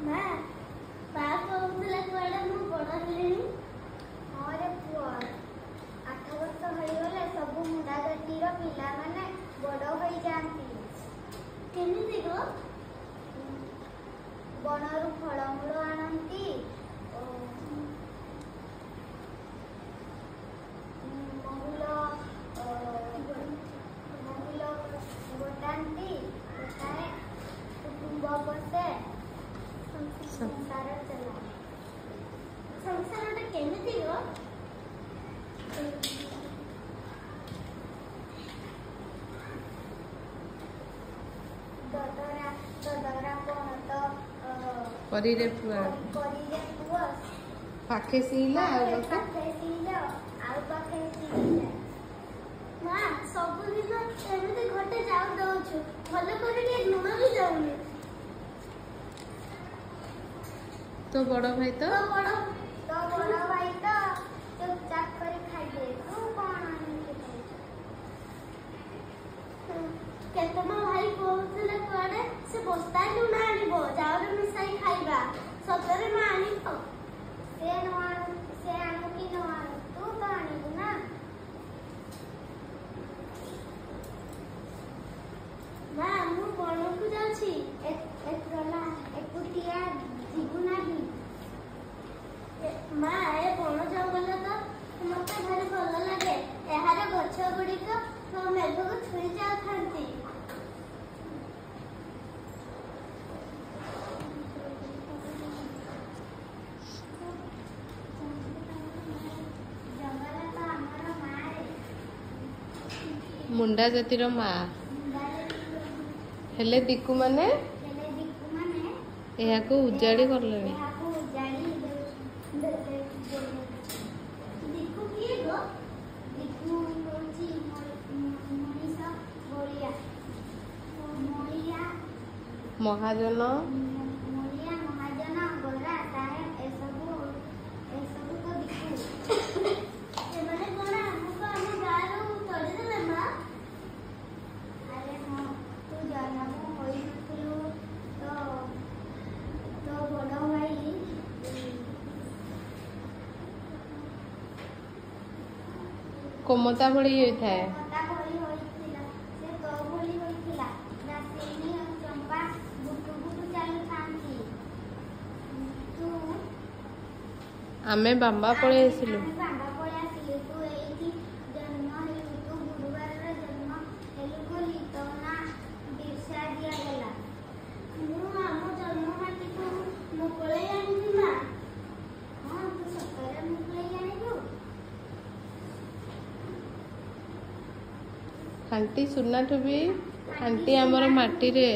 ମା ପା କହୁଥିଲା କୁଆଡେ ମୁଁ ବଡ ହେଲିଣି। ହଁ ରେ ପୁଅ, 8 ବର୍ଷ ହୋଇଗଲେ ସବୁ ମୁଣ୍ଡା ଜାତିର ପିଲାମାନେ ବଡ଼ ହୋଇଯାଆନ୍ତି। କେମିତି ଗো? ବଣରୁ ଫଳମୂଳ ଆଣନ୍ତି, ମହୁଲ ଗୋଟାଏ କୁଟୁମ୍ବ ବସେ, ସଂସାର ଚଲାଏ। ସଂସାରଟା କେମିତି ଗো? ଦଦରା ପଣତ କରିରେ ପୁଅ ପାଖେ ସିଇଲା ଆଉ ପାଖେ ସିଇଲା ଆଉ ପାଖେ ସିଇଲା। ମା ସବୁଦିନ ଏମିତି ଘଟେ ଯାଉ ଦଉଛୁ, ଭଲ କରି ଟିକେ ଲୁଣ ବି ଯାଉନି। तो बड़ भाई तो बड़ भाई तो चुपचाप कर खाइदे। तू कौन केतन भाई कहुଥିଲେ कुआडे से बस्ता लुण आनिबो, चाउर मिसाई खाइबा। सतरे मा आनिबो? से आनु कि न आनु, तू तो आनिबु ना। ମା ମୁଁ ବଣକୁ ଯାଉଛି, ଏକୁଟିଆ ଯିବୁ ନାହିଁ। ମା ଏ ବଣ ଜଙ୍ଗଲ ତ ମତେ ଭାରି ଭଲ ଲାଗେ। ଏହାର ଗଛ ଗୁଡ଼ିକ ମେଘକୁ ଛୁଇଁ ଯାଉଥାନ୍ତି। ଜଙ୍ଗଲ ତ ଆମର ମାରେ। मुंडा जातिर माँ हेले दिकु माने एहाको उजाड़ी करलेनी। दिकु किए गो? महाजन गोरा साहेब एसबू तो दिकु। ସେମାନେ କଣ ଆମକୁ ଆମ ଗାଁରୁ ତଡ଼ିଦେଲେ ମା? अरे हाँ, तू जन्म होइनथिलु तो बड़ भाई कोमता भली होइथाय। मता भली होइथिला, से तो भली होइथिला। रासिनी और चंपा बुटु बुटु चालू थांती। तू आमे बांबा पळे आसिलु। बांबा पळे आसिलु। तू एइथि जन्म हेलु, तू गुरुवार जन्म हेलु बोली तो ना बिरसा दिया गेला। ମୁଁ ଆମ ଜନ୍ମ ମାଟିକୁ ମୁକୁଳେଇ ଆଣିବି ମା। हाँ, तू सତରେ मुकुलेई आनिबु। आंटी सुना ठुबी आंटी हमर माटी रे